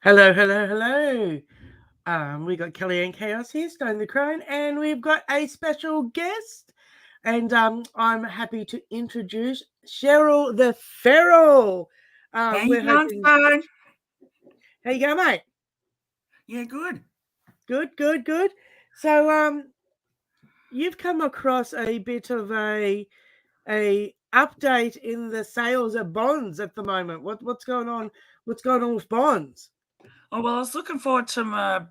Hello, hello, hello. We got Kelly and Chaos here, Stone the Crone, and we've got a special guest. And I'm happy to introduce Cheryl the Feral. How you We're going, hoping. Stone? How you going, mate? Yeah, good. Good. So you've come across a bit of a update in the sales of bonds at the moment. What's going on? What's going on with bonds? Oh well, I was looking forward to my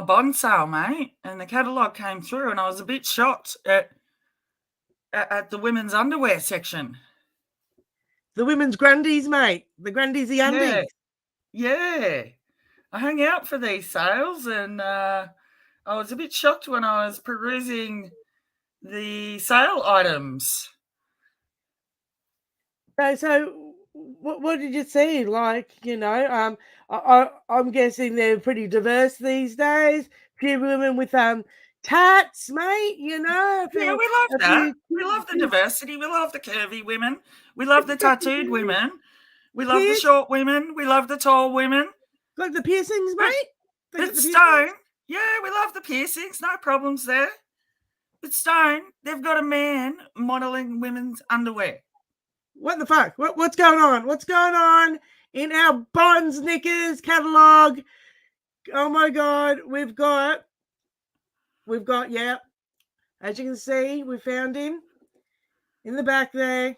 bond sale, mate, and the catalogue came through, and I was a bit shocked at the women's underwear section. The women's grandies, mate. The grandies, the Yeah, undies. yeah. I hung out for these sales, and I was a bit shocked when I was perusing the sale items. So what did you see? Like, I'm guessing they're pretty diverse these days. Few women with tats, mate. Yeah, we love A that. few, We love the few diversity. We love the curvy women. We love the tattooed women. We love the pierce, short women. We love the tall women. got the piercings, But mate. They got but the Stone, piercings. yeah, we love the piercings, no problems there. But Stone, they've got a man modelling women's underwear. What the fuck? What's going on? What's going on in our Bonds Knickers catalog? Oh my god, we've got yeah. As you can see, we found him in the back there.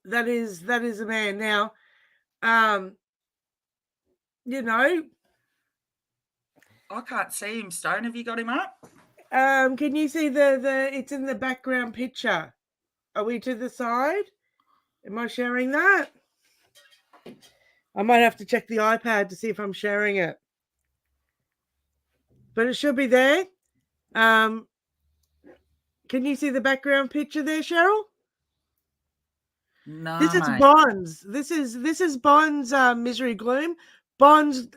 That is a man. Now, um, you know, I can't see him, Stone. Have you got him up? can you see the? It's in the background picture. Are we to the side? Am I sharing that? I might have to check the iPad to see if I'm sharing it, but it should be there. Um, can you see the background picture there, Cheryl? This No, is mate. Bonds. This is Bonds Misery Gloom. Bonds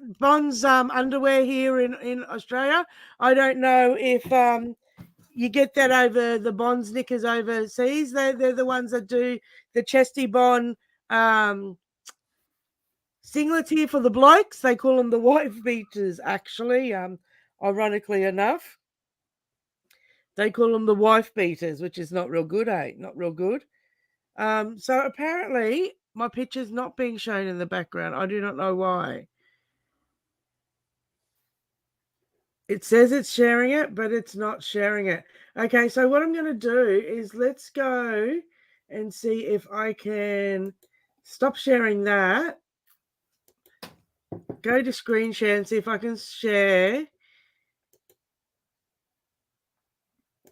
underwear here in Australia. I don't know if you get that over the Bonds knickers overseas. They're the ones that do the chesty bond singlets here for the blokes. They call them the wife beaters, actually. Ironically enough, they call them the wife beaters, which is not real good, eh? Not real good. So apparently my picture's not being shown in the background. I do not know why. It says it's sharing it, but it's not sharing it. Okay, so what I'm going to do is let's go and see if I can stop sharing that. Go to screen share and see if I can share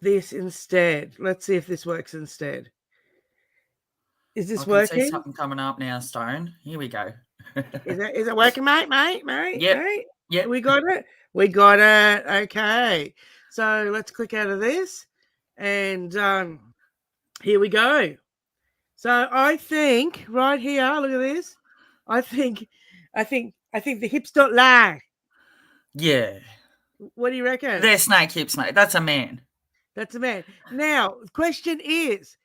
this instead. Let's see if this works instead. Is I this can see working? something coming up now, Stone. Here we go. Is it working, mate? Yep. Yep. We got it. We got it. Okay. So let's click out of this, and here we go. So I think right here, look at this. I think the hips don't lie. Yeah. What do you reckon? They're snake hips, mate. That's a man. That's a man. Now, the question is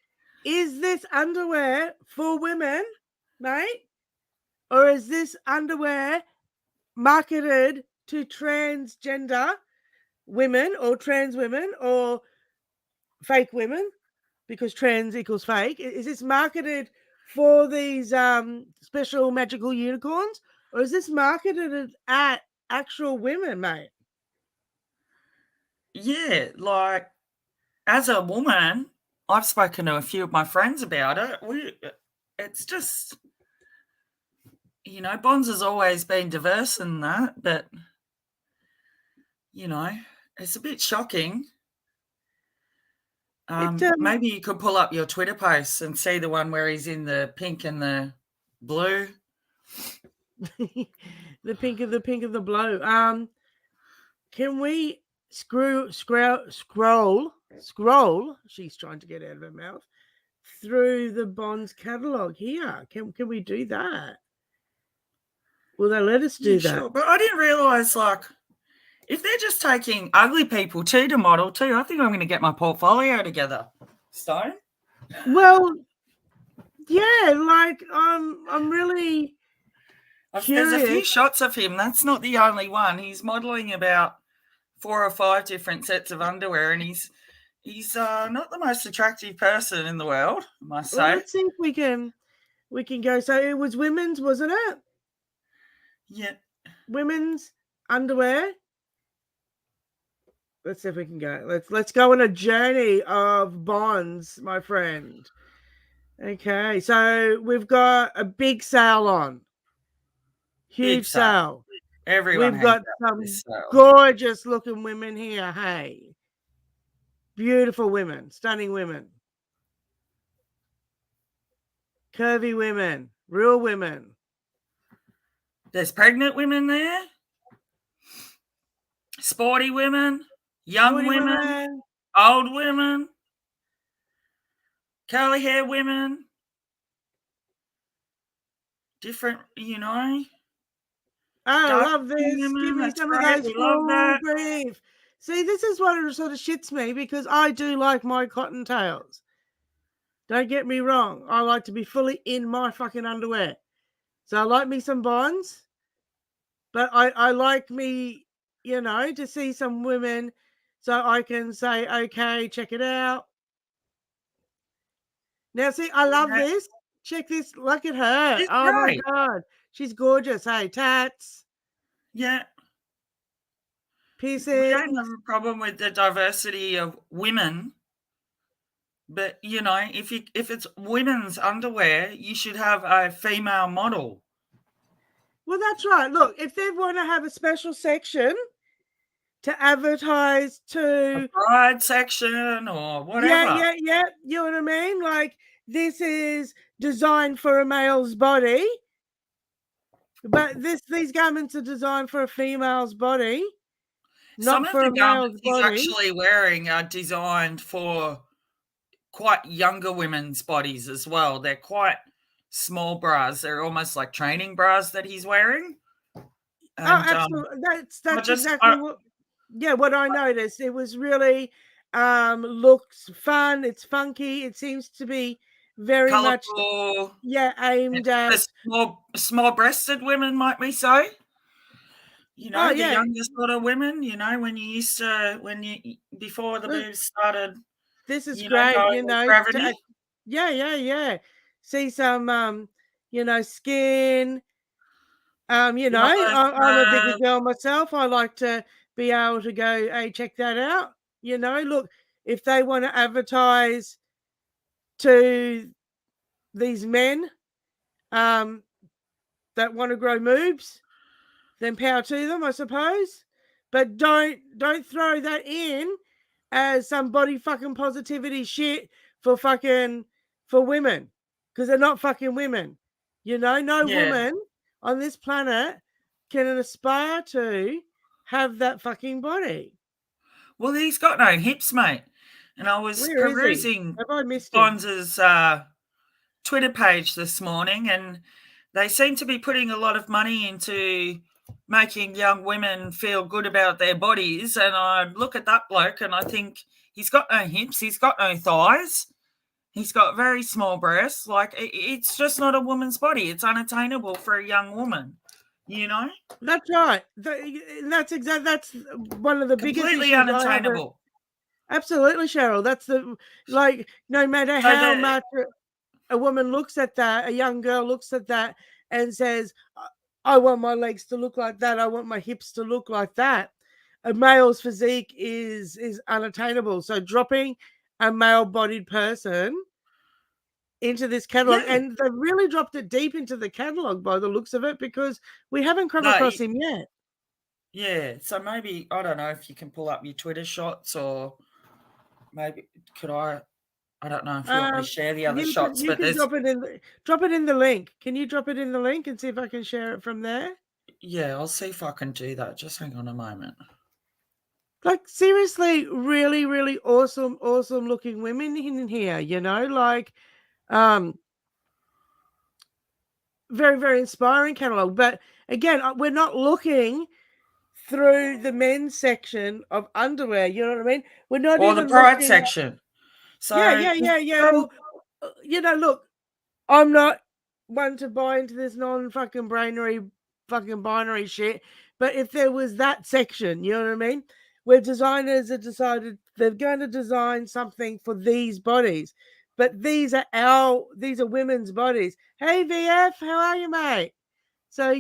this underwear for women, mate? Or is this underwear marketed to transgender women or trans women or fake women? Because trans equals fake. Is this marketed for these special magical unicorns? Or is this marketed at actual women, mate? Yeah, like as a woman, I've spoken to a few of my friends about it. It's just, Bonds has always been diverse in that, but you know, it's a bit shocking. It Maybe you could pull up your Twitter posts and see the one where he's in the pink and the blue. the pink of the blue. Can we scroll? She's trying to get out of her mouth through the Bonds catalog here. Can we do that? Will they let us do Yeah, that? sure. But I didn't realise, like, if they're just taking ugly people too to model too, I think I'm going to get my portfolio together. Stone? Well, yeah, like I'm really. There's a few Curious. shots of him. That's not the only one. He's modelling about 4 or 5 different sets of underwear, and he's not the most attractive person in the world, I must Well, say. let's see if we can go. So it was women's, wasn't it? Yeah. Women's underwear. Let's see if we can go. Let's go on a journey of bonds, my friend. Okay, so we've got a big sale on. Big Huge sale. sale. Everyone We've hangs got out some with this sale. gorgeous looking women here. Hey, beautiful women, stunning women, curvy women, real women. There's pregnant women there, sporty women, young Sporty women, old women, curly hair women, different, I dark love this. women. Give me That's some of great. those We love full that. brief. See, this is what sort of shits me because I do like my cottontails. Don't get me wrong. I like to be fully in my fucking underwear. So I like me some bonds, but I like me, to see some women so I can say, okay, check it out. Now, see, I love this. Check this. Look at her. She's Oh, my great. God. She's gorgeous. Hey, tats, Yeah. We piercings. don't have a problem with the diversity of women, but if it's women's underwear, you should have a female model. Well, that's right. Look, if they want to have a special section to advertise to A bride section or whatever. Yeah. You know what I mean? Like this is designed for a male's body, but these garments are designed for a female's body, Some not of for the a male's garments he's body. actually wearing are designed for quite younger women's bodies as well. They're quite small bras. They're almost like training bras that he's wearing. And, absolutely. That's exactly what I noticed. It was really looks fun. It's funky. It seems to be very colourful, much aimed at small-breasted women, might we say? The yeah. younger sort of women. Before the boobs started. This is great. Going with gravity. Yeah. See some skin. I'm a bigger girl myself. I like to be able to go, hey, check that out. Look, if they want to advertise to these men that want to grow moobs, then power to them, I suppose. But don't throw that in as some body fucking positivity shit for women, because they're not fucking women. No woman on this planet can aspire to have that fucking body. Well, he's got no hips, mate. And I was perusing Have I missed him? Bonz's Twitter page this morning, and they seem to be putting a lot of money into making young women feel good about their bodies. And I look at that bloke and I think he's got no hips, he's got no thighs, he's got very small breasts. Like, it's just not a woman's body. It's unattainable for a young woman. That's right. That's one of the biggest completely issues unattainable. Absolutely, Cheryl. That's no matter how much a woman looks at that, a young girl looks at that and says, I want my legs to look like that. I want my hips to look like that. A male's physique is unattainable. So dropping a male-bodied person into this catalog, and they really dropped it deep into the catalog by the looks of it, because we haven't come across him yet. Yeah, so maybe, I don't know if you can pull up your Twitter shots, or maybe could I don't know if you want me to share the other shots, but there's drop it in the link. Can you drop it in the link and see if I can share it from there? Yeah, I'll see if I can do that. Just hang on a moment. Like, seriously, really, really awesome looking women in here, like very, very inspiring catalog. But again, we're not looking through the men's section of underwear, you know what I mean? We're not or even the pride looking section. So Well, look, I'm not one to buy into this non-fucking brainery fucking binary shit. But if there was that section, you know what I mean? Where designers have decided they're going to design something for these bodies. But these are women's bodies. Hey VF, how are you, mate? So,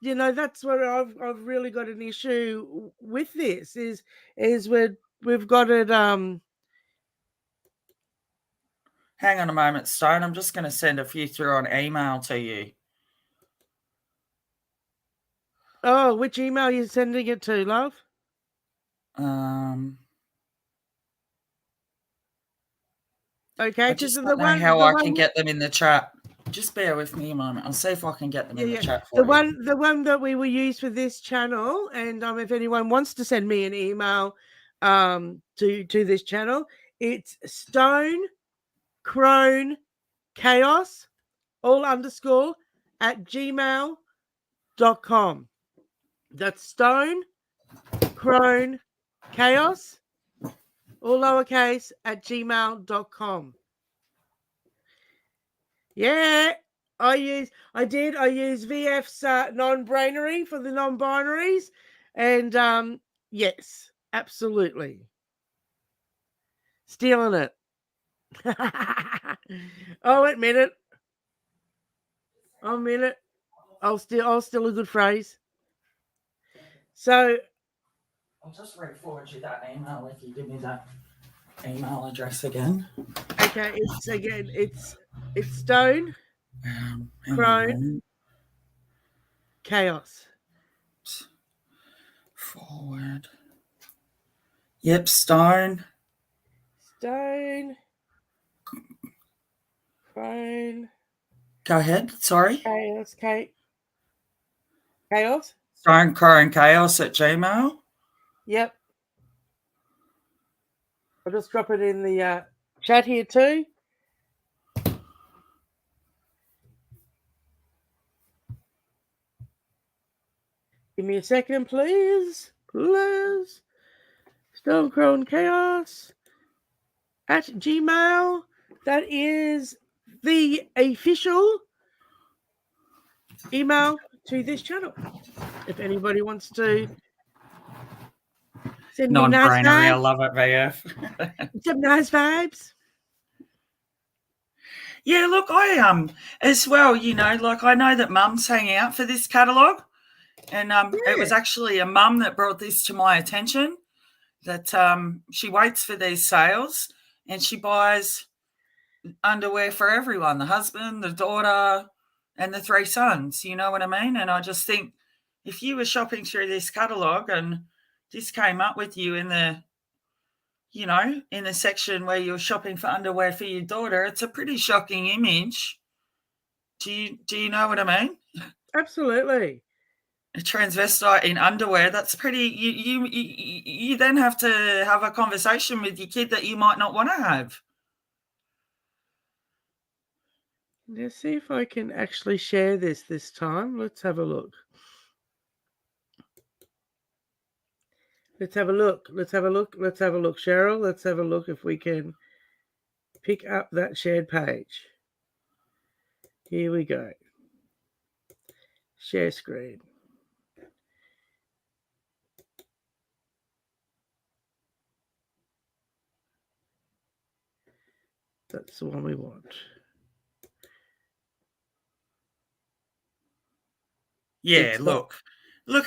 that's where I've really got an issue with this is we've got it Hang on a moment, Stone. I'm just going to send a few through on email to you. Oh, which email are you sending it to, love? Okay, I just don't know how I can get them in the chat. Just bear with me a moment. I'll see if I can get them in the chat for you. The one that we will use for this channel, and if anyone wants to send me an email to this channel, it's Stone Crone Chaos all underscore at gmail.com. That's Stone Crone Chaos all lowercase at gmail.com. Yeah, I use VF's non-brainery for the non-binaries, and yes, absolutely stealing it. Oh, admit it. I'll admit it. I'll steal a good phrase. So I'll just re-forward you that email if you give me that email address again. Okay, it's Stone Crone Chaos. Forward. Yep, Stone Crone. Go ahead. Sorry. Chaos. Stone Crone Chaos at Gmail. Yep. I'll just drop it in the chat here too. Give me a second, please. Please. Stonecrone Chaos at Gmail. That is the official email to this channel. If anybody wants to send me nice vibes. I love it, VF. Some nice vibes. Yeah, look, I as well, I know that Mum's hanging out for this catalogue. And It was actually a mum that brought this to my attention, that she waits for these sales and she buys underwear for everyone, the husband, the daughter, and the 3 sons, you know what I mean? And I just think if you were shopping through this catalogue and this came up with you in the section where you're shopping for underwear for your daughter, it's a pretty shocking image. Do you know what I mean? Absolutely. A transvestite in underwear, that's pretty. You then have to have a conversation with your kid that you might not want to have. Let's see if I can actually share this time. Let's have a look. Let's have a look, Cheryl. Let's have a look if we can pick up that shared page. Here we go. Share screen. That's the one we want. Yeah, look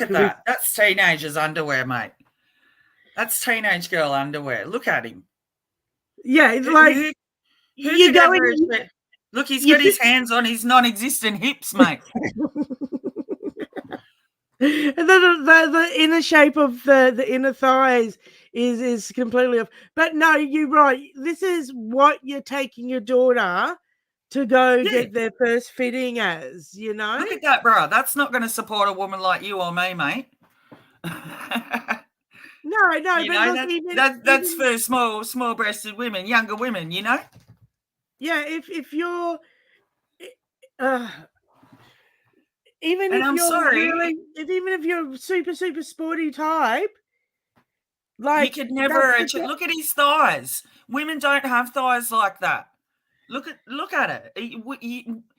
at that. That's teenagers' underwear, mate. That's teenage girl underwear. Look at him. Yeah, it's like who could ever look, he's got his hands on his non-existent hips, mate. And then the inner shape of the inner thighs is completely off. But no, you're right. This is what you're taking your daughter to go get their first fitting as, Look at that, bro. That's not going to support a woman like you or me, mate. No, that's for small-breasted women, younger women, you know. Yeah, if you're, even if you're super sporty type, like you could never look at his thighs. Women don't have thighs like that. Look at it.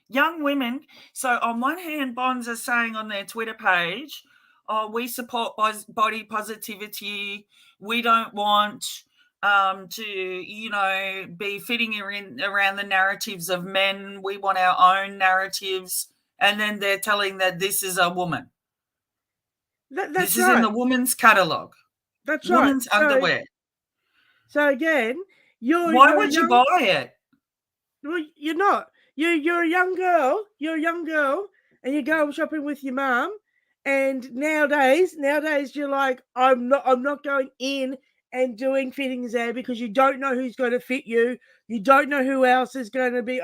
young women. So on one hand, Bonds are saying on their Twitter page, "Oh, we support body positivity. We don't want to, be fitting around the narratives of men. We want our own narratives." And then they're telling that this is a woman. That's this is right. in the woman's catalogue. That's woman's right. underwear. So again, Why would you buy it? Well, you're not. You're a young girl. You're a young girl, and you go shopping with your mum. And nowadays, you're like, I'm not going in and doing fittings there because you don't know who's going to fit you. You don't know who else is going to be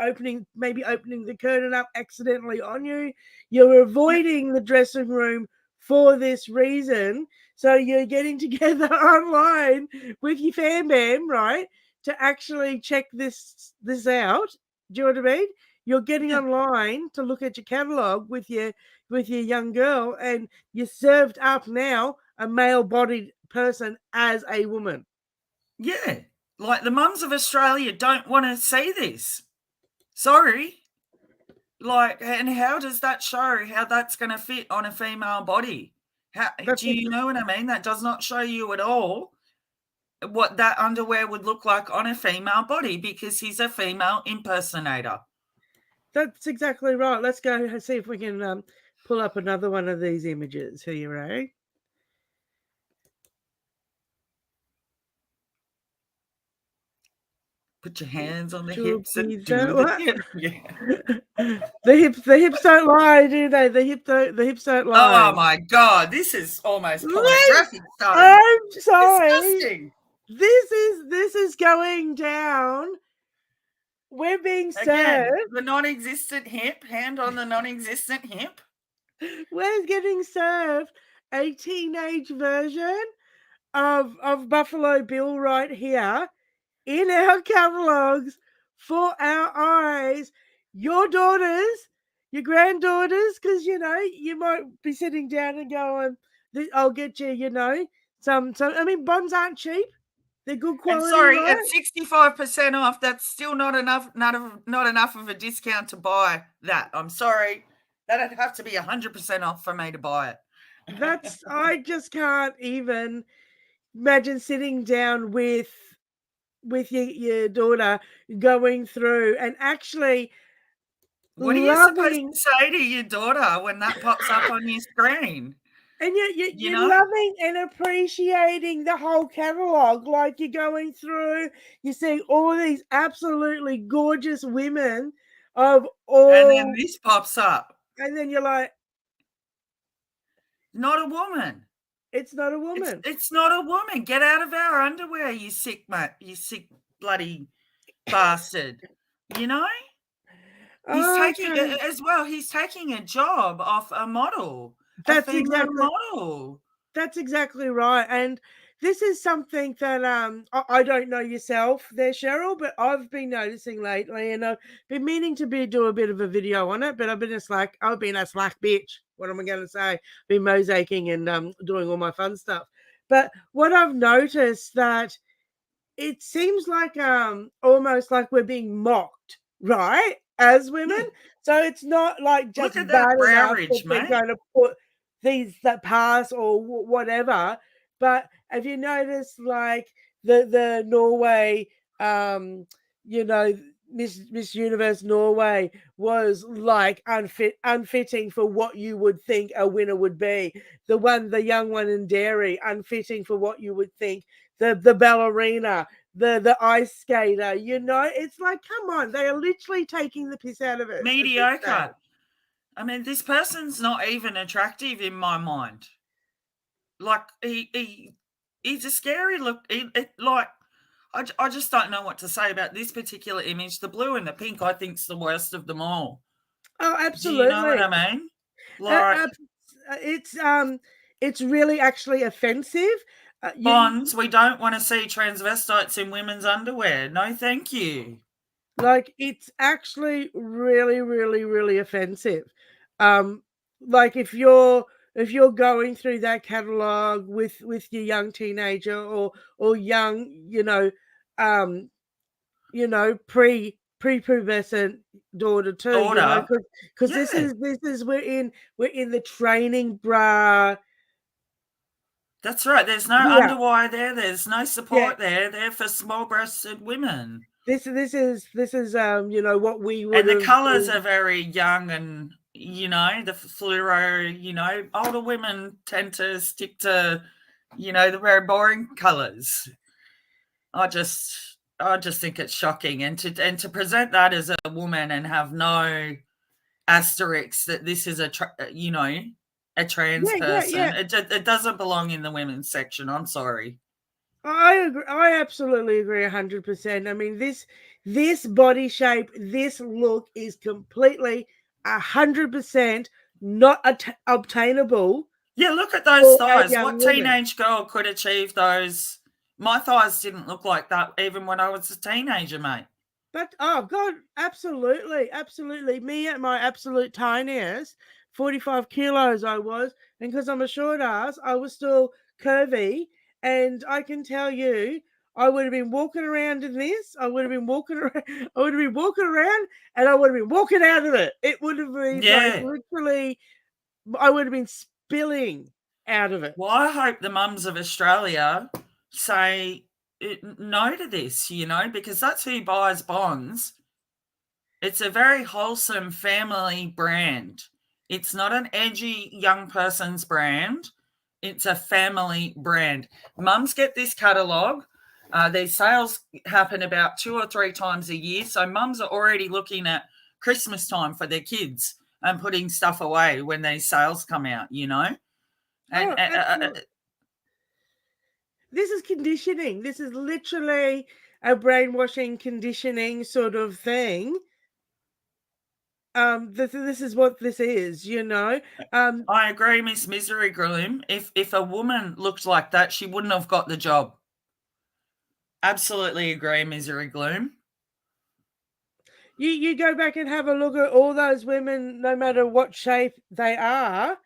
maybe opening the curtain up accidentally on you. You're avoiding the dressing room for this reason. So you're getting together online with your fam bam, right? To actually check this out. Do you know what I mean? You're getting online to look at your catalogue with your young girl, and you're served up now a male-bodied person as a woman. Yeah, like the mums of Australia don't want to see this. Sorry. Like, and how does that show how that's going to fit on a female body? Do you know what I mean? That does not show you at all what that underwear would look like on a female body, because he's a female impersonator. That's exactly right. Let's go see if we can pull up another one of these images here, eh? Put your hands on the hips and do the hip. Yeah. The hips don't lie, do they? The hips don't lie. Oh my God, this is almost pornographic stuff. I'm sorry. Disgusting. This is going down. We're being served. Again, the non-existent hip, hand on the non-existent hip. We're getting served a teenage version of Buffalo Bill right here in our catalogues for our eyes. Your daughters, your granddaughters, because you might be sitting down and going, I'll get you, some. I mean, bonds aren't cheap. They're good quality. And sorry, right? at 65% off, that's still not enough of a discount to buy that. I'm sorry. That'd have to be 100% off for me to buy it. I just can't even imagine sitting down with your daughter going through and actually what are you supposed to say to your daughter when that pops up on your screen? And you're loving and appreciating the whole catalogue. Like, you're going through, you're seeing all these absolutely gorgeous women of all. And then this pops up. And then you're like, not a woman. It's not a woman. It's not a woman. Get out of our underwear, you sick mate. You sick bloody bastard. You know? He's taking a job off a model. That's exactly right. And this is something that I don't know yourself there, Cheryl, but I've been noticing lately, and I've been meaning to do a bit of a video on it, but I've been a slack bitch. What am I going to say? Been mosaicing and doing all my fun stuff. But what I've noticed, that it seems like almost like we're being mocked, right, as women. So it's not like just bad enough that they're going to put these that pass or whatever. But have you noticed, like, the Norway, Miss Universe Norway was like unfitting for what you would think a winner would be. The young one in Derry, unfitting for what you would think the ballerina, the ice skater. It's like, come on, they are literally taking the piss out of it. Mediocre. I mean, this person's not even attractive in my mind. Like, he's a scary look. I just don't know what to say about this particular image. The blue and the pink, I think, is the worst of them all. Oh, absolutely. Do you know what I mean? Like, it's really actually offensive. Bonds, we don't want to see transvestites in women's underwear. No, thank you. Like, it's actually really, really, really offensive. Like, if you're going through that catalog with your young teenager or young, prepubescent daughter too. You know, Daughter. because this Yeah. is we're in the training bra. That's right. There's no Yeah. underwire there. There's no support there. They're for small-breasted women. This is you know, what we would And the have. colours are very young and, you know, the fluoro, you know, older women tend to stick to, you know, the very boring colours. I just think it's shocking. And to present that as a woman and have no asterisks that this is a trans person, it doesn't belong in the women's section. I'm sorry. I agree. I absolutely agree 100%. I mean, this body shape, this look is completely 100% not obtainable. Yeah, look at those For a thighs. young What woman. teenage girl could achieve those? My thighs didn't look like that even when I was a teenager, mate. But oh god, absolutely, absolutely. Me at my absolute tiniest, 45 kilos I was, and because I'm a short ass, I was still curvy. And I can tell you, I would have been walking around in this. I would have been walking around. I would have been walking around, and I would have been walking out of it. It would have been like Yeah. literally. I would have been spilling out of it. Well, I hope the mums of Australia say no to this, you know, because that's who buys bonds. It's a very wholesome family brand. It's not an edgy young person's brand. It's a family brand. Mums get this catalogue. These sales happen about 2 or 3 times a year. So mums are already looking at Christmas time for their kids and putting stuff away when these sales come out, you know. And this is conditioning. This is literally a brainwashing, conditioning sort of thing. This is what this is, you know. I agree, Miss Misery Gloom. If a woman looked like that, she wouldn't have got the job. Absolutely agree, Misery Gloom. You go back and have a look at all those women, no matter what shape they are,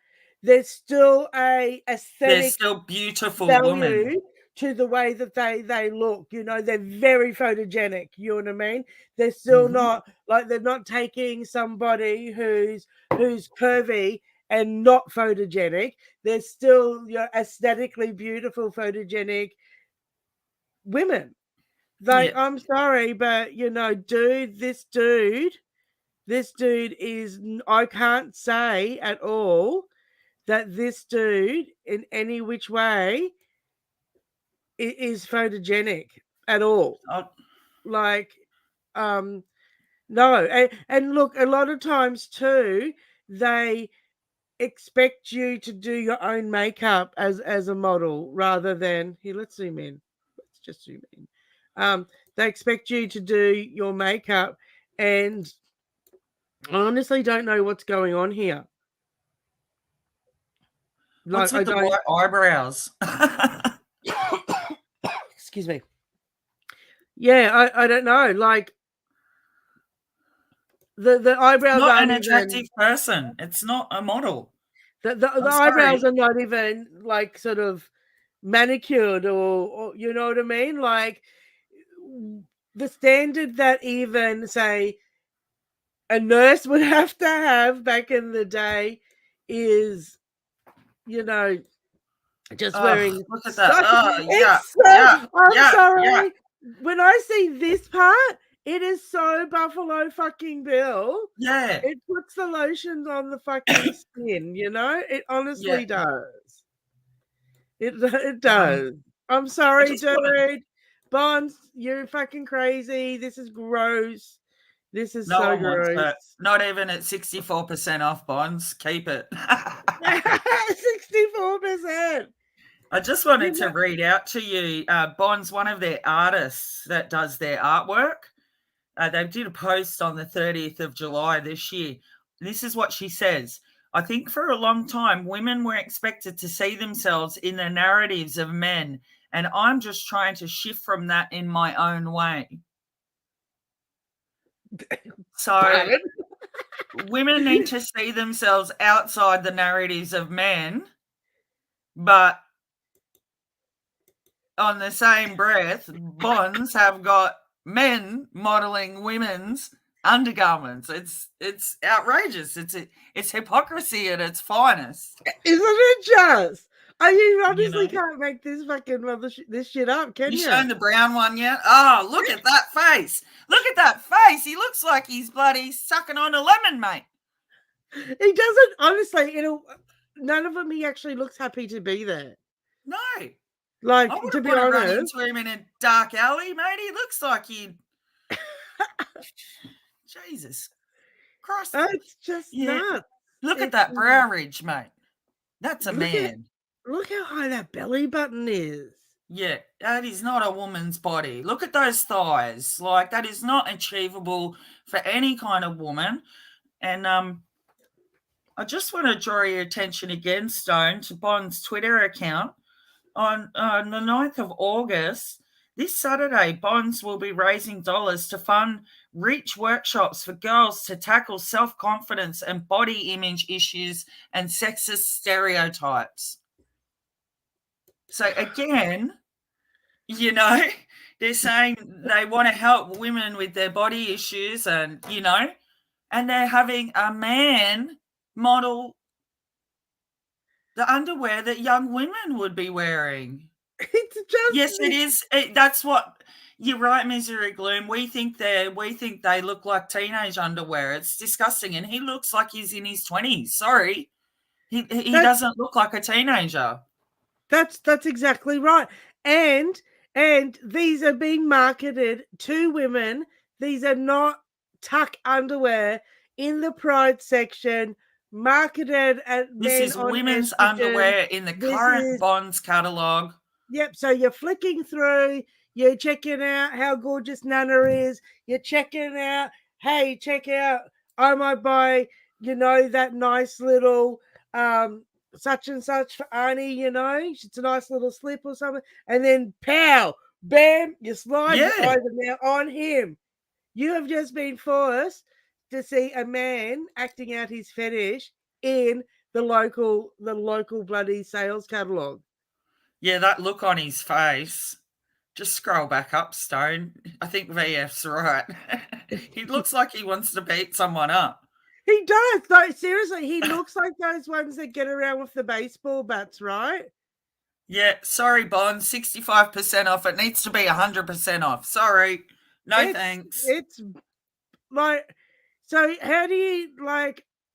there's still a aesthetic. They're still beautiful value women to the way that they look. You know, they're very photogenic. You know what I mean? They're still not like, they're not taking somebody who's curvy and not photogenic. They're still, you know, aesthetically beautiful, photogenic women. Like, Yeah. I'm sorry, but you know, this dude is, I can't say at all that this dude in any which way is photogenic at all. Like, no. And look, a lot of times too, they expect you to do your own makeup as a model rather than, here, let's zoom in. Let's just zoom in. They expect you to do your makeup, and I honestly don't know what's going on here. What's with the white eyebrows? Excuse me. Yeah, I don't know. Like, the eyebrows not aren't an attractive even, person. It's not a model. the eyebrows are not even like sort of manicured or you know what I mean? Like, the standard that even say a nurse would have to have back in the day is, you know, just wearing. Look at that. I'm sorry. Yeah. When I see this part, it is so Buffalo fucking Bill. Yeah. It puts the lotions on the fucking skin, you know? It honestly does. It does. I'm sorry, dude. Bonds, you're fucking crazy. This is gross. This is so gross. Wants it. Not even at 64% off bonds. Keep it. 64%. I just wanted to read out to you. Bond's one of their artists that does their artwork. They did a post on the 30th of July this year. This is what she says. I think for a long time, women were expected to see themselves in the narratives of men, and I'm just trying to shift from that in my own way. So women need to see themselves outside the narratives of men, but on the same breath, bonds have got men modeling women's undergarments. It's outrageous. It's hypocrisy at its finest. Isn't it just? You You honestly know? can't make this fucking this shit up, can You you? shown the brown one yet? Oh, look at that face. Look at that face. He looks like he's bloody sucking on a lemon, mate. He doesn't, honestly, none of them he actually looks happy to be there. No. Like, I to wouldn't be want to run honest. into him in a dark alley, mate. He looks like he'd... Jesus Christ. It's just nuts. Look at that brow ridge, mate. That's a Look man. Look how high that belly button is. Yeah, that is not a woman's body. Look at those thighs. Like, that is not achievable for any kind of woman. And I just want to draw your attention again, Stone, to Bond's Twitter account. On the 9th of August, this Saturday, Bonds will be raising dollars to fund reach workshops for girls to tackle self-confidence and body image issues and sexist stereotypes. So again, they're saying they want to help women with their body issues and they're having a man model the underwear that young women would be wearing. It's just... Yes, it is. That's what you're right, Misery Gloom. We think they look like teenage underwear. It's disgusting, and he looks like he's in his 20s. Sorry, he doesn't look like a teenager. That's exactly right. And these are being marketed to women. These are not tuck underwear in the Pride section. Marketed at this is women's underwear in the current Bonds catalogue. Yep. So you're flicking through, you're checking out how gorgeous Nana is. You're checking out, hey, check out, I might buy, that nice little such and such for Arnie, it's a nice little slip or something. And then pow, bam, you slide your eyes now on him. You have just been forced to see a man acting out his fetish in the local bloody sales catalogue. Yeah, that look on his face. Just scroll back up, Stone. I think VF's right. He looks like he wants to beat someone up. He does. Like, seriously, he looks like those ones that get around with the baseball bats, right? Yeah, sorry, Bond. 65% off. It needs to be 100% off. Sorry. No thanks. It's like... So how do you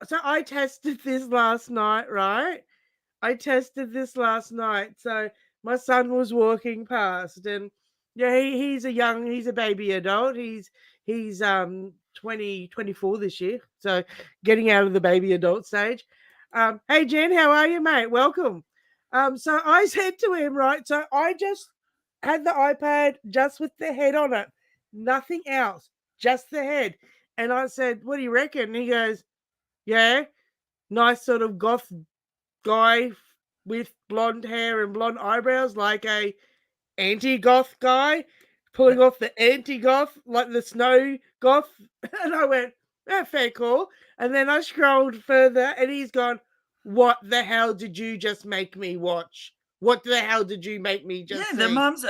so I tested this last night, right? So my son was walking past and he's a baby adult. He's 24 this year. So getting out of the baby adult stage. Hey Jen, how are you, mate? Welcome. So I said to him, right? So I just had the iPad just with the head on it. Nothing else. Just the head. And I said, what do you reckon? And he goes, yeah, nice sort of goth guy with blonde hair and blonde eyebrows, like a anti-goth guy, pulling off the anti-goth, like the snow goth. And I went, fair call. And then I scrolled further and he's gone, what the hell did you just make me watch? What the hell did you make me just see? The mum's,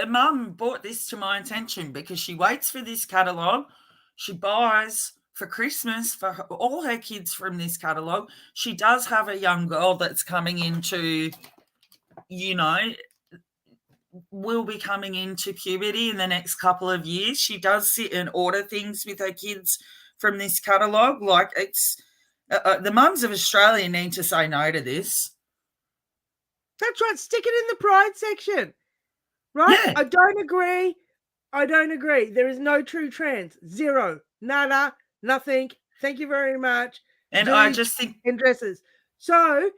mum brought this to my attention because she waits for this catalogue. She buys for Christmas for all her kids from this catalogue. She does have a young girl that's coming into, will be coming into puberty in the next couple of years. She does sit and order things with her kids from this catalogue. Like, it's the mums of Australia need to say no to this. That's right. Stick it in the Pride section. Right? Yeah. I don't agree. There is no true trans. Zero. Nada. Nothing. Thank you very much. And I just think... in dresses. So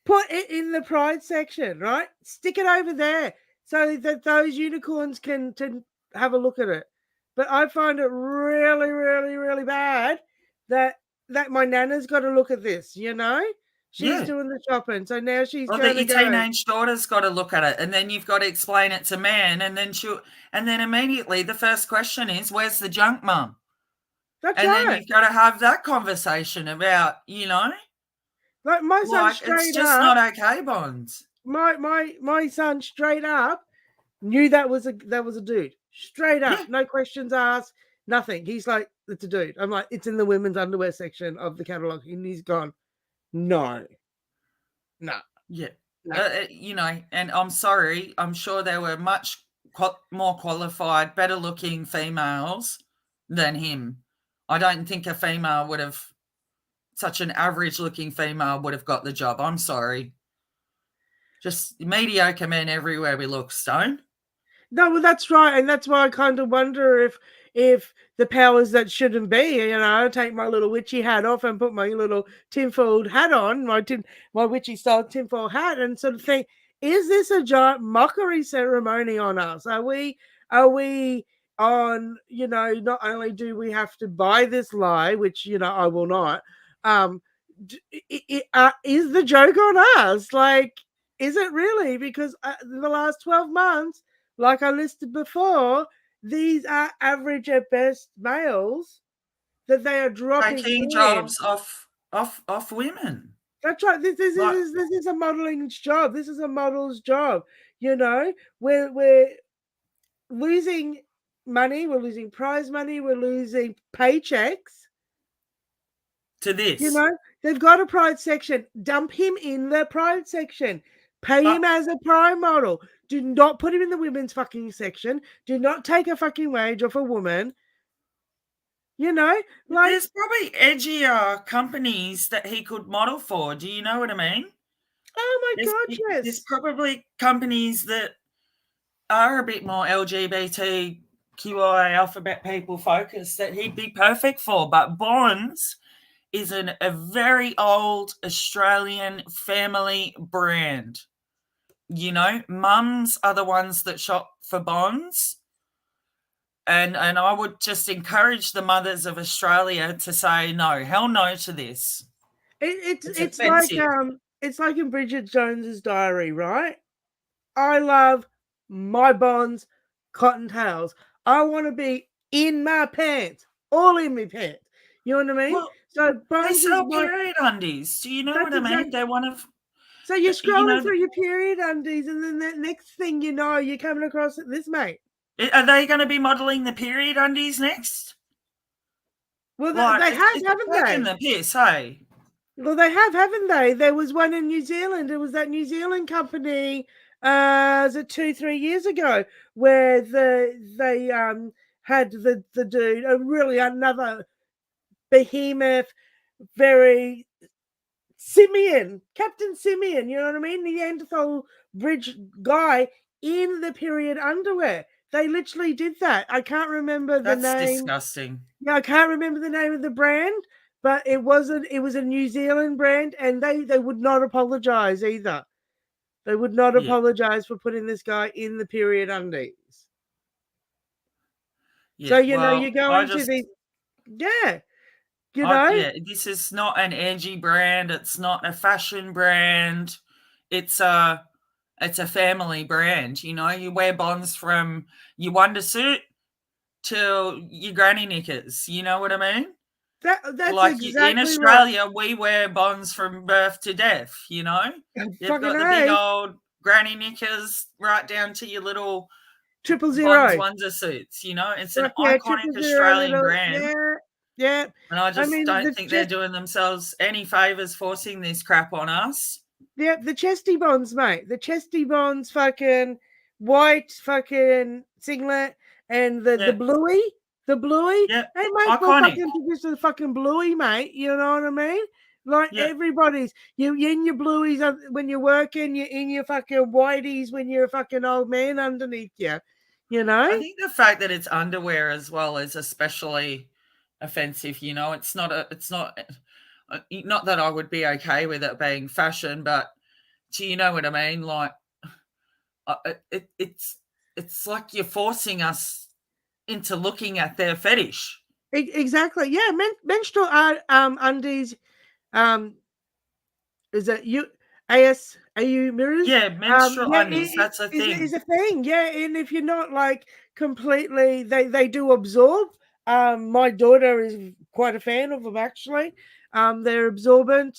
put it in the Pride section, right? Stick it over there so that those unicorns can have a look at it. But I find it really, really, really bad that my Nana's got to look at this, She's doing the shopping, so now she's going to go. Your teenage daughter's got to look at it, and then you've got to explain it to man, and then immediately the first question is, "Where's the junk, mum?" That's and right. Then you've got to have that conversation about, like my son straight up. It's just not okay, Bonds. My son straight up knew that was a dude. Straight up, Yeah. no questions asked, nothing. He's like, it's a dude. I'm like, it's in the women's underwear section of the catalogue. And he's gone, no, no, Yeah. no. And I'm sorry, I'm sure there were much more qualified, better looking females than him. I don't think a female would have, such an average looking female would have got the job. I'm sorry. Just mediocre men everywhere we look, Stone. No, well, that's right, and that's why I kind of wonder if the powers that shouldn't be, take my little witchy hat off and put my little tinfoiled hat on, my witchy style tinfoil hat, and sort of think, is this a giant mockery ceremony on us? Are we on? Not only do we have to buy this lie, which I will not. Is the joke on us? Like, is it really? Because the last 12 months, like I listed before, these are average at best males that they are dropping Taking in. jobs off women. That's right. This is a modeling's job. This is a model's job. We're losing money. We're losing prize money. We're losing paychecks. To this. They've got a pride section. Dump him in the pride section. Pay him as a prime model. Do not put him in the women's fucking section. Do not take a fucking wage off a woman. There's probably edgier companies that he could model for. Do you know what I mean? Oh my God, yes. There's probably companies that are a bit more LGBTQI alphabet people focused that he'd be perfect for. But Bonds is a very old Australian family brand. Mums are the ones that shop for Bonds. And I would just encourage the mothers of Australia to say no, hell no to this. It's like in Bridget Jones's Diary, right? I love my Bonds cottontails. I want to be in my pants, all in my pants. You know what I mean? Well, so they sell period undies. Do you know what I mean? They're one of. So you're scrolling through your period undies, and then that next thing you know, you're coming across this, mate. Are they going to be modelling the period undies next? Well, they have, haven't they? In the piss, hey. Well, they have, haven't they? There was one in New Zealand. It was that New Zealand company. Was it 2-3 years ago where they had the dude, really another behemoth, very Captain Simeon, you know what I mean? Neanderthal bridge guy in the period underwear. They literally did that. I can't remember the name. That's disgusting. Yeah, I can't remember the name of the brand, but it was a New Zealand brand, and they would not apologize either. They would not apologize for putting this guy in the period undies. Yeah, so you go into these. Yeah. This is not an edgy brand. It's not a fashion brand. It's a family brand. You wear Bonds from your wondersuit to your granny knickers. You know what I mean? That's like exactly in Australia, right. We wear Bonds from birth to death. They've got the big old granny knickers right down to your little 000 Bonds wondersuits. It's an iconic Australian brand. Yeah. And I just don't think they're doing themselves any favours forcing this crap on us. Yeah, the chesty Bonds, mate. The chesty Bonds fucking white fucking singlet and the bluey. The bluey. Yeah. Hey, mate, we'll fucking produce the fucking bluey, mate. You know what I mean? Like everybody's, you're in your blueies when you're working, you're in your fucking whiteies when you're a fucking old man underneath you. I think the fact that it's underwear as well is especially offensive. It's not not that I would be okay with it being fashion, but do you know what I mean? Like it's like you're forcing us into looking at their fetish. Exactly. Yeah, menstrual undies. Is it AU mirrors? Yeah, menstrual undies. That's a thing. Is a thing. Yeah, and if you're not like completely, they do absorb. My daughter is quite a fan of them actually. They're absorbent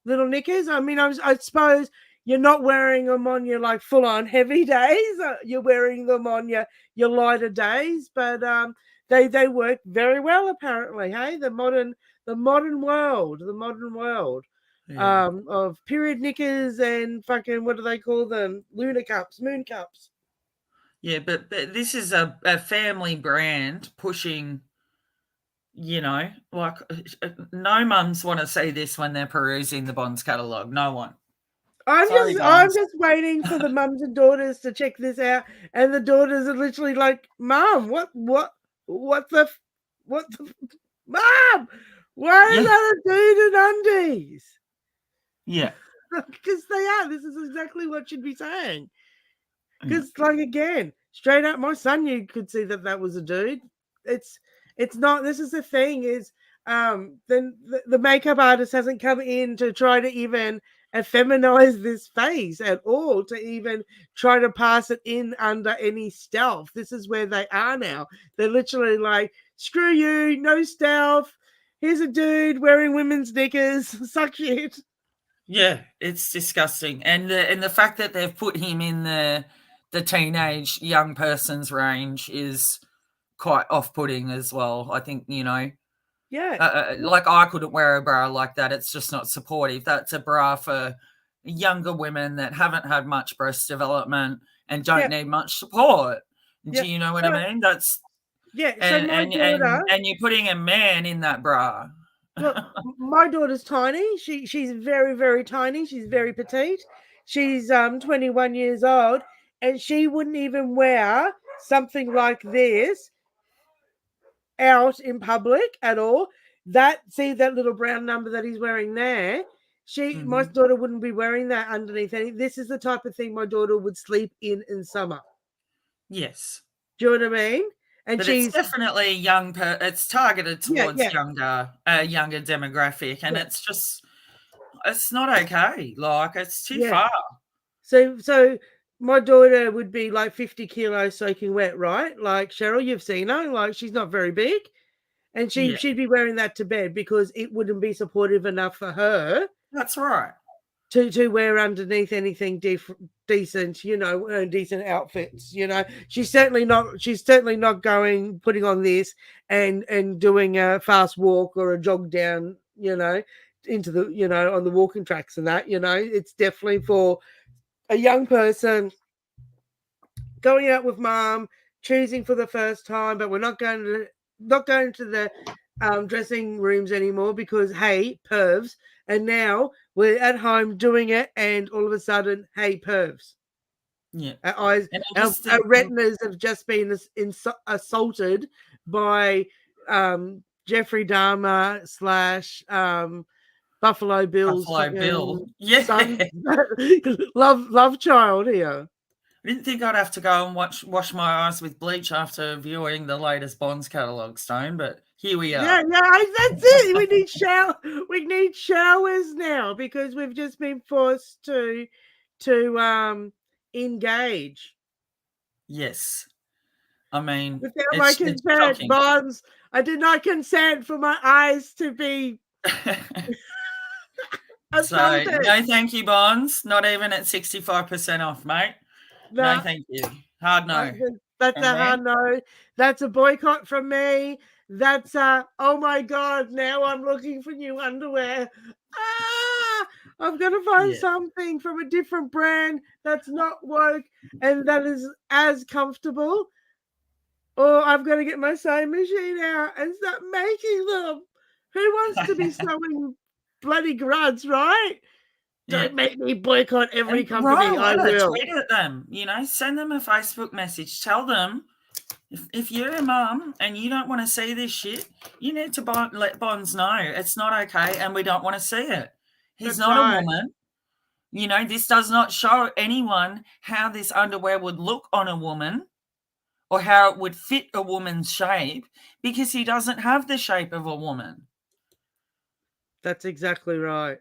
little knickers. I mean, I suppose you're not wearing them on your like full on heavy days. You're wearing them on your lighter days, but they work very well apparently. Hey, the modern world Yeah. of period knickers and fucking what do they call them? Lunar cups, moon cups. Yeah, but this is a family brand pushing, like no mums want to see this when they're perusing the Bonds catalogue. No one. Sorry, I'm Bonds. just waiting for the mums and daughters to check this out, and the daughters are literally like, "Mom, what the, what the, Mom, why is Yeah, that a dude in undies?" yeah, Because they are. This is exactly what you'd be saying. yeah. Because, like, again, straight up, my son, you could see that was a dude. It's it's not. This is the thing is, then the makeup artist hasn't come in to try to even effeminize this face at all, to even try to pass it in under any stealth. This is where they are now. They're literally like, screw you, no stealth. Here's a dude wearing women's knickers. Suck shit. Yeah, it's disgusting, and the fact that they've put him in the teenage young person's range is quite off-putting as well. I think Yeah. like I couldn't wear a bra like that. It's just not supportive. That's a bra for younger women that haven't had much breast development and don't Yeah. need much support. Yeah. Do you know what So, I mean? That's yeah. So and my and daughter, and and you're putting a man in that bra. well, my daughter's tiny. She's very, very tiny. She's very petite. She's 21 years old, and she wouldn't even wear something like this out in public at all. That little brown number that he's wearing there. My Mhm. daughter wouldn't be wearing that underneath any. This is the type of thing my daughter would sleep in summer. Yes. Do you know what I mean? And But it's she's definitely it's targeted yeah, towards yeah, younger demographic, and yeah, it's not okay. Like, it's too yeah. far. So my daughter would be like 50 kilos soaking wet, right? Like Cheryl, you've seen her, like she's not very big. And Yeah, she'd be wearing that to bed because it wouldn't be supportive enough for her that's right. to wear underneath anything decent, decent outfits. She's certainly not going putting on this and doing a fast walk or a jog down, into the on the walking tracks and that. It's definitely for a young person going out with mom, choosing for the first time, but we're not going to the dressing rooms anymore because hey, pervs. And now we're at home doing it, and all of a sudden, hey, pervs. Yeah, Our eyes, and I our, just our think retinas have just been assaulted by Jeffrey Dahmer slash Buffalo Bill's Buffalo Bill. fucking Yeah, son, love child here. I didn't think I'd have to go and wash my eyes with bleach after viewing the latest Bonds catalogue, Stone, but here we Yeah, are. yeah, that's it. We need showers now because we've just been forced to engage Yes. I mean, without my it's consent. shocking. Bonds, I did not consent for my eyes to be So, assaulted. no thank you, Bonds. Not even at 65% off, mate. No No, thank you. Hard no that's from a me. hard no. That's a boycott from me. That's a oh my god. Now I'm looking for new underwear. Ah, I've got to find Yeah. something from a different brand that's not woke and that is as comfortable. Or I've got to get my sewing machine out and start making them. Who wants to be sewing bloody gruds, right? Yeah. Don't make me boycott every And company. write a I letter, will. tweet at them, send them a Facebook message. Tell them if you're a mum and you don't want to see this shit, you need to let Bonds know it's not okay and we don't want to see it. He's That's not a right. woman. This does not show anyone how this underwear would look on a woman or how it would fit a woman's shape because he doesn't have the shape of a woman. That's exactly right.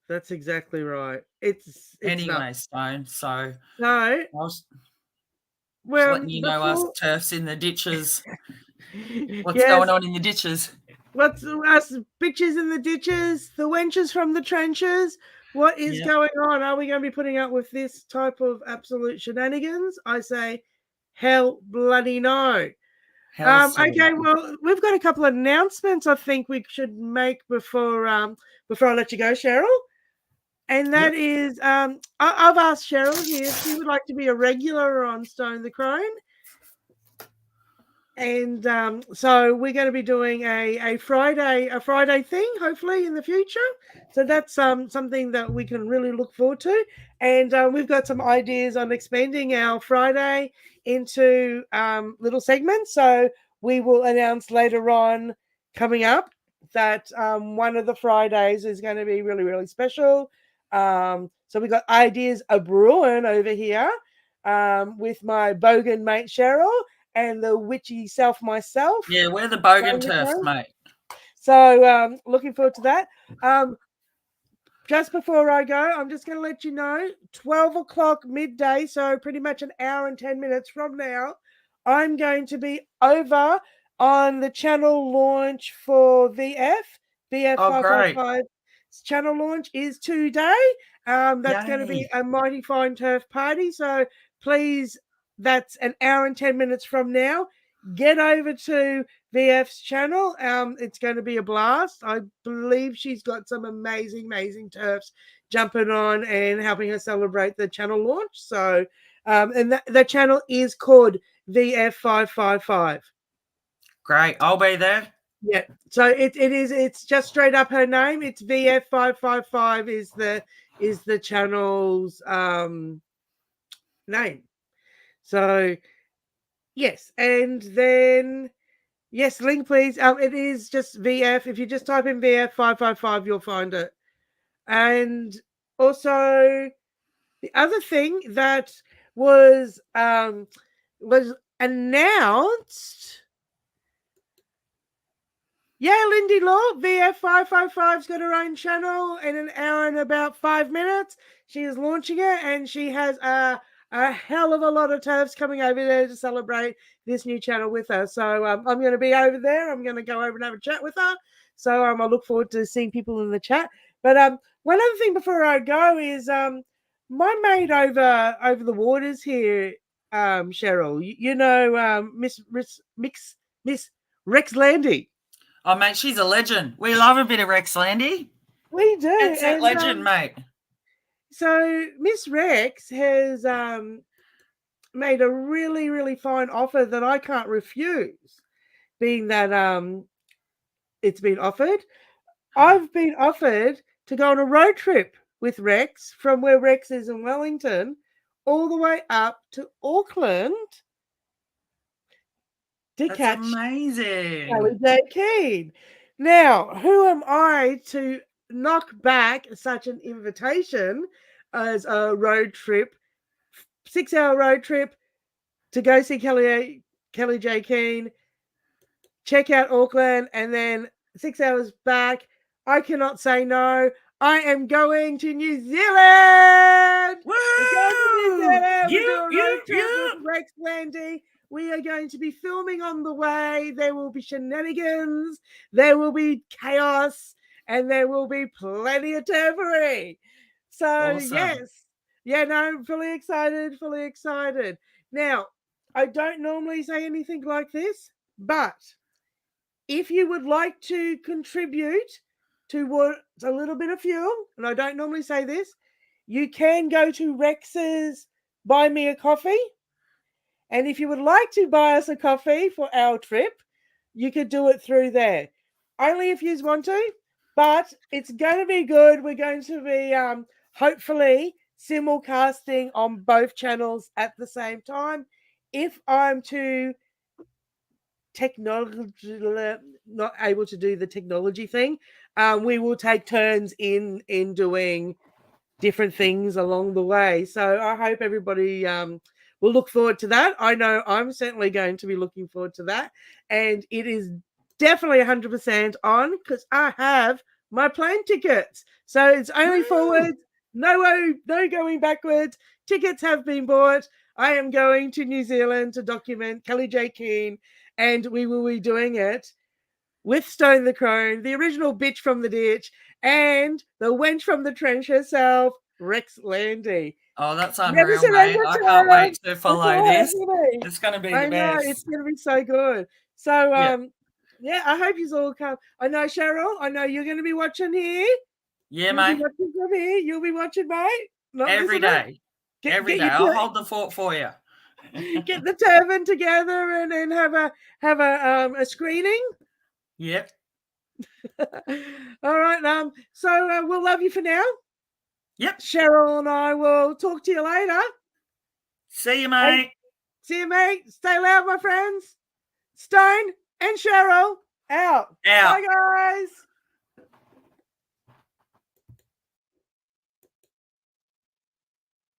That's exactly right. It's Anyway, nuts. Stone, so No, I was just well, letting you know us before turfs in the ditches. What's yes, going on in the ditches? what's us bitches in the ditches, the wenches from the trenches. What is Yep. going on? Are we going to be putting up with this type of absolute shenanigans? I say, hell bloody no. Hell's Okay, well, we've got a couple of announcements I think we should make before I let you go, Cheryl. And that is, I've asked Cheryl here if she would like to be a regular on Stone the Crone. And so we're going to be doing a Friday thing, hopefully in the future. So that's something that we can really look forward to. And we've got some ideas on expanding our Friday into little segments. So we will announce later on coming up that one of the Fridays is going to be really, really special. So we've got ideas a brewing over here with my bogan mate Cheryl and the witchy self myself. Yeah, we're the bogan Terfs, mate. So looking forward to that. Just before I go, I'm just going to let you know, 12 o'clock midday, so pretty much an hour and 10 minutes from now, I'm going to be over on the channel launch for VF. VF 555 channel launch is today. That's going to be a mighty fine turf party. So please, that's an hour and 10 minutes from now. Get over to VF's channel. It's going to be a blast. I believe she's got some amazing turfs jumping on and helping her celebrate the channel launch. So, and the channel is called VF555. Great, I'll be there. Yeah, so it's just straight up her name. It's VF555 is the channel's name. So yes, and then yes, link please. It is just VF. If you just type in VF555, you'll find it. And also the other thing that was announced. Yeah, Lindy Law, VF555's got her own channel in an hour and about 5 minutes. She is launching it, and she has a hell of a lot of turfs coming over there to celebrate this new channel with her. So I'm going to be over there. I'm going to go over and have a chat with her. So I look forward to seeing people in the chat. But one other thing before I go is my mate over the waters here, Cheryl. You know Miss Rex Landy. Oh, mate, she's a legend. We love a bit of Rex Landy. We do. It's a legend, mate. So Miss Rex has made a really, really fine offer that I can't refuse, being that it's been offered. I've been offered to go on a road trip with Rex from where Rex is in Wellington all the way up to Auckland to catch amazing. Kelly Keane. Now, who am I to knock back such an invitation as a road trip, 6-hour road trip to go see Kelly J. Keane, check out Auckland, and then 6 hours back? I cannot say no. I am going to New Zealand. Woo! We're going to New Zealand. We're doing a road trip with Rex Landy. We are going to be filming on the way. There will be shenanigans. There will be chaos. And there will be plenty of turfery. So, awesome. Yes. Yeah, no, I'm fully excited. Now, I don't normally say anything like this, but if you would like to contribute towards a little bit of fuel, and I don't normally say this, you can go to Rex's Buy Me a Coffee. And if you would like to buy us a coffee for our trip, you could do it through there. Only if you want to, but it's going to be good. We're going to be hopefully simulcasting on both channels at the same time. If I'm not able to do the technology thing, we will take turns in doing different things along the way. So I hope everybody will look forward to that. I know I'm certainly going to be looking forward to that, and it is definitely 100% on because I have my plane tickets. So it's only forwards, no going backwards. Tickets have been bought. I am going to New Zealand to document Kelly J. Keane, and we will be doing it with Stone the Crone, the original bitch from the ditch, and the wench from the trench herself, Rex Landy. Oh, that's Never unreal, mate. surrender, I Terf. can't wait to That's follow all this. happening. It's going to be I the know, best. it's going to be so good. So, Yeah. yeah, I hope you all come. I know, Cheryl, I know you're going to be watching here. Yeah, You'll mate. be watching from here. You'll be watching, mate. Not Every listening. day. Every day. your I'll hold the fort for you. get the turban together and have a screening. Yep. All right. So we'll love you for now. Yep. Cheryl and I will talk to you later. See you, mate. See you, mate. Stay loud, my friends. Stone and Cheryl out. Out. Bye, guys.